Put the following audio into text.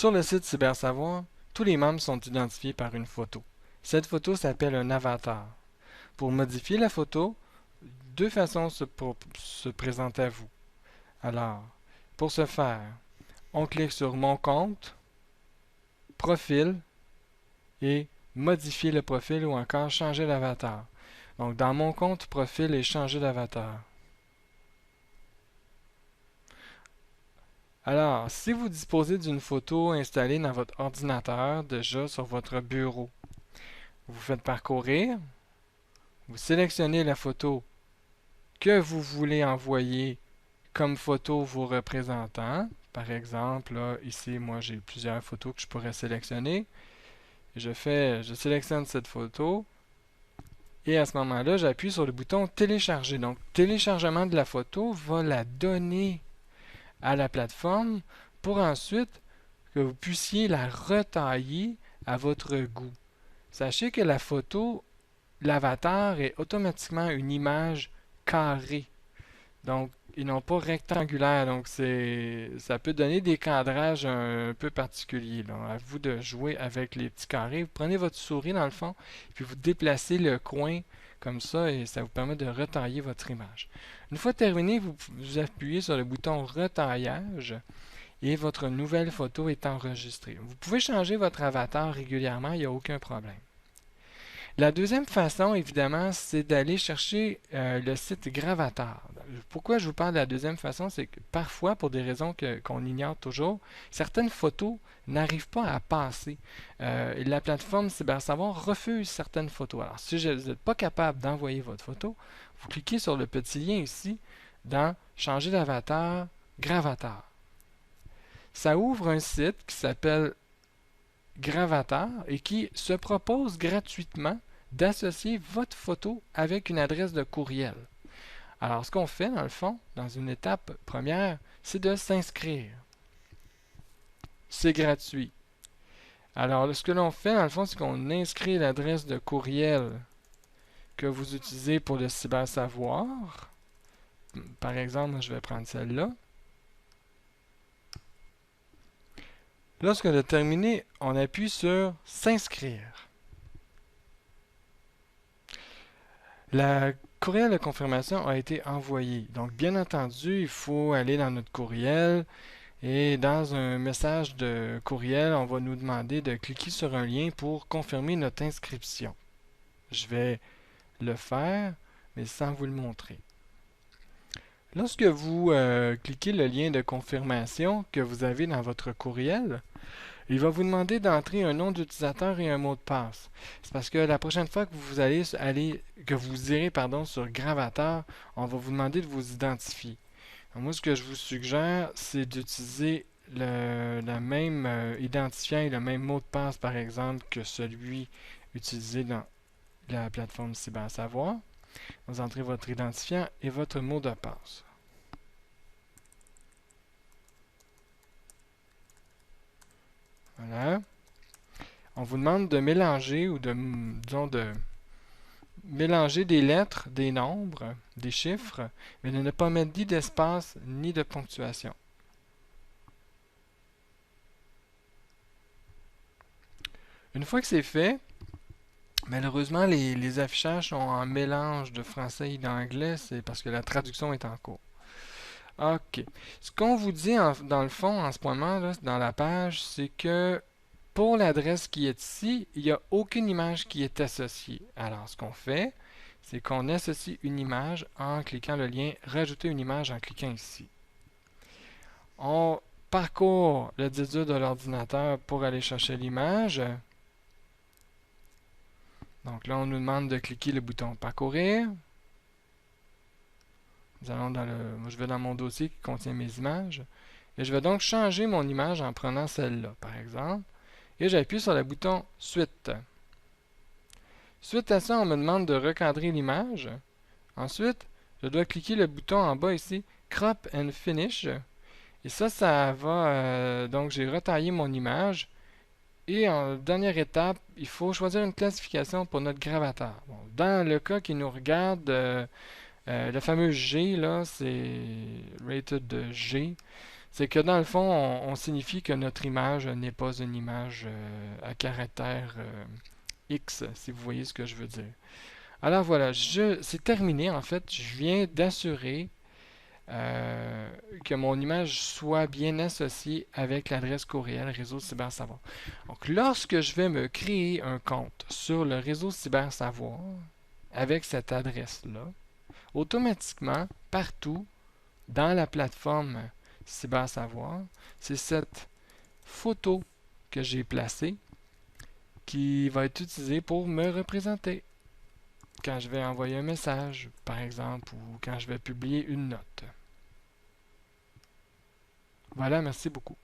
Sur le site Cybersavoir, tous les membres sont identifiés par une photo. Cette photo s'appelle un avatar. Pour modifier la photo, deux façons se présentent à vous. Alors, pour ce faire, on clique sur Mon compte, Profil et Modifier le profil ou encore Changer l'avatar. Donc, dans Mon compte, Profil et Changer l'avatar. Alors, si vous disposez d'une photo installée dans votre ordinateur déjà sur votre bureau, vous faites parcourir, vous sélectionnez la photo que vous voulez envoyer comme photo vos représentants. Par exemple, là, ici, moi, j'ai plusieurs photos que je pourrais sélectionner. Je sélectionne cette photo et à ce moment-là, j'appuie sur le bouton télécharger. Donc, téléchargement de la photo va la donner à la plateforme pour ensuite que vous puissiez la retailler à votre goût. Sachez que la photo, l'avatar est automatiquement une image carrée. Donc, ils n'ont pas rectangulaire. Donc, ça peut donner des cadrages un peu particuliers, là. À vous de jouer avec les petits carrés. Vous prenez votre souris dans le fond, puis vous déplacez le coin comme ça et ça vous permet de retailler votre image. Une fois terminé, vous appuyez sur le bouton retaillage et votre nouvelle photo est enregistrée. Vous pouvez changer votre avatar régulièrement, il n'y a aucun problème. La deuxième façon, évidemment, c'est d'aller chercher le site Gravatar. Pourquoi je vous parle de la deuxième façon? C'est que parfois, pour des raisons qu'on ignore toujours, certaines photos n'arrivent pas à passer. La plateforme Cybersavoir refuse certaines photos. Alors, si vous n'êtes pas capable d'envoyer votre photo, vous cliquez sur le petit lien ici dans Changer d'avatar, Gravatar. Ça ouvre un site qui s'appelle Gravatar et qui se propose gratuitement d'associer votre photo avec une adresse de courriel. Alors, ce qu'on fait, dans le fond, dans une étape première, c'est de s'inscrire. C'est gratuit. Alors, ce que l'on fait, dans le fond, c'est qu'on inscrit l'adresse de courriel que vous utilisez pour le cybersavoir. Par exemple, je vais prendre celle-là. Lorsqu'on a terminé, on appuie sur S'inscrire. La courriel de confirmation a été envoyé. Donc, bien entendu, il faut aller dans notre courriel et dans un message de courriel, on va nous demander de cliquer sur un lien pour confirmer notre inscription. Je vais le faire, mais sans vous le montrer. Lorsque vous cliquez le lien de confirmation que vous avez dans votre courriel, il va vous demander d'entrer un nom d'utilisateur et un mot de passe. C'est parce que la prochaine fois que vous irez sur Gravatar, on va vous demander de vous identifier. Alors moi, ce que je vous suggère, c'est d'utiliser le même identifiant et le même mot de passe, par exemple, que celui utilisé dans la plateforme Cybersavoir. Vous entrez votre identifiant et votre mot de passe. Voilà. On vous demande de mélanger ou de mélanger des lettres, des nombres, des chiffres, mais de ne pas mettre ni d'espace ni de ponctuation. Une fois que c'est fait, malheureusement, les affichages sont en mélange de français et d'anglais, c'est parce que la traduction est en cours. OK. Ce qu'on vous dit dans le fond en ce moment, là, dans la page, c'est que pour l'adresse qui est ici, il n'y a aucune image qui est associée. Alors, ce qu'on fait, c'est qu'on associe une image en cliquant le lien Rajouter une image en cliquant ici. On parcourt le disque dur de l'ordinateur pour aller chercher l'image. Donc là, on nous demande de cliquer le bouton Parcourir. Nous allons moi, je vais dans mon dossier qui contient mes images. Et je vais donc changer mon image en prenant celle-là, par exemple. Et j'appuie sur le bouton Suite. Suite à ça, on me demande de recadrer l'image. Ensuite, je dois cliquer le bouton en bas ici, Crop and Finish. Et ça va... donc, j'ai retaillé mon image. Et en dernière étape, il faut choisir une classification pour notre gravatar. Bon, dans le cas qui nous regarde, le fameux G, là, c'est rated G. C'est que dans le fond, on signifie que notre image n'est pas une image à caractère X, si vous voyez ce que je veux dire. Alors voilà, c'est terminé en fait. Je viens d'assurer que mon image soit bien associée avec l'adresse courriel réseau cybersavoir. Donc lorsque je vais me créer un compte sur le réseau cybersavoir avec cette adresse-là, automatiquement, partout dans la plateforme cybersavoir, c'est cette photo que j'ai placée qui va être utilisée pour me représenter quand je vais envoyer un message, par exemple, ou quand je vais publier une note. Voilà, merci beaucoup.